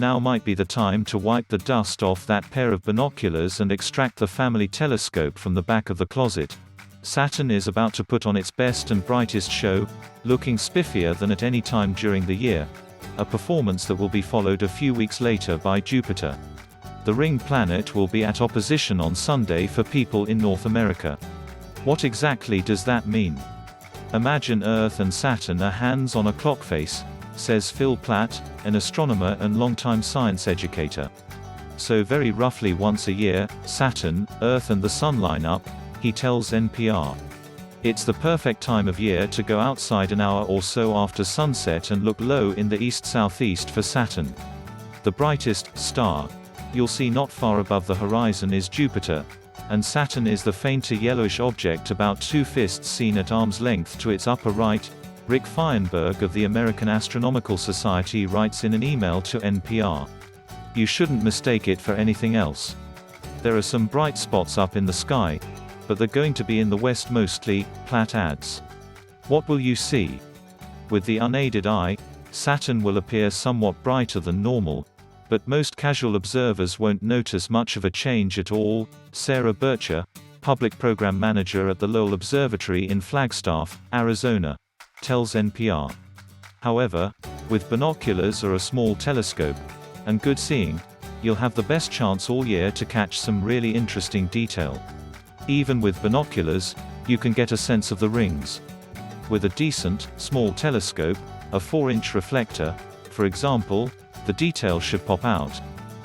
Now might be the time to wipe the dust off that pair of binoculars and extract the family telescope from the back of the closet. Saturn is about to put on its best and brightest show, looking spiffier than at any time during the year. A performance that will be followed a few weeks later by Jupiter. The ring planet will be at opposition on Sunday for people in North America. What exactly does that mean? Imagine Earth and Saturn are hands on a clock face, says Phil Platt, an astronomer and longtime science educator. So very roughly once a year, Saturn, Earth and the Sun line up, he tells NPR. It's the perfect time of year to go outside an hour or so after sunset and look low in the east-southeast for Saturn. The brightest star you'll see not far above the horizon is Jupiter, and Saturn is the fainter yellowish object about 2 fists seen at arm's length to its upper right. Rick Feinberg of the American Astronomical Society writes in an email to NPR. You shouldn't mistake it for anything else. There are some bright spots up in the sky, but they're going to be in the west mostly, Platt adds. What will you see? With the unaided eye, Saturn will appear somewhat brighter than normal, but most casual observers won't notice much of a change at all. Sarah Bircher, public program manager at the Lowell Observatory in Flagstaff, Arizona, tells NPR. However, with binoculars or a small telescope, and good seeing, you'll have the best chance all year to catch some really interesting detail. Even with binoculars, you can get a sense of the rings. With a decent, small telescope, a 4-inch reflector, for example, the detail should pop out,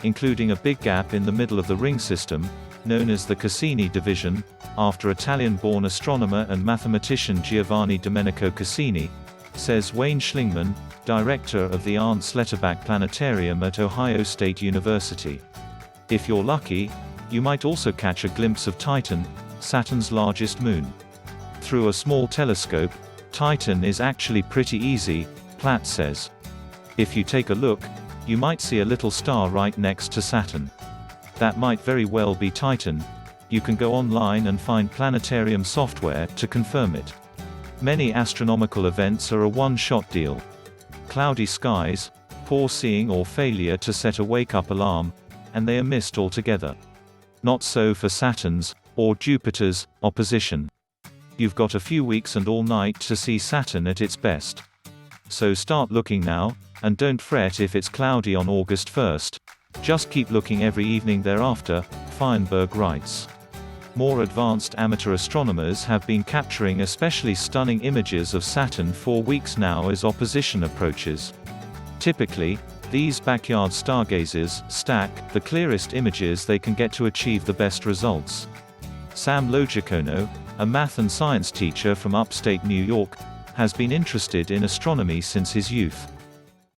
including a big gap in the middle of the ring system, known as the Cassini division, after Italian-born astronomer and mathematician Giovanni Domenico Cassini, says Wayne Schlingmann, director of the Arndt Schletterbach Planetarium at Ohio State University. If you're lucky, you might also catch a glimpse of Titan, Saturn's largest moon. Through a small telescope, Titan is actually pretty easy, Platt says. If you take a look, you might see a little star right next to Saturn. That might very well be Titan. You can go online and find planetarium software to confirm it. Many astronomical events are a one-shot deal. Cloudy skies, poor seeing or failure to set a wake-up alarm, and they are missed altogether. Not so for Saturn's, or Jupiter's, opposition. You've got a few weeks and all night to see Saturn at its best. So start looking now, and don't fret if it's cloudy on August 1st. Just keep looking every evening thereafter, Feinberg writes. More advanced amateur astronomers have been capturing especially stunning images of Saturn for weeks now as opposition approaches. Typically, these backyard stargazers stack the clearest images they can get to achieve the best results. Sam Logicono, a math and science teacher from upstate New York, has been interested in astronomy since his youth.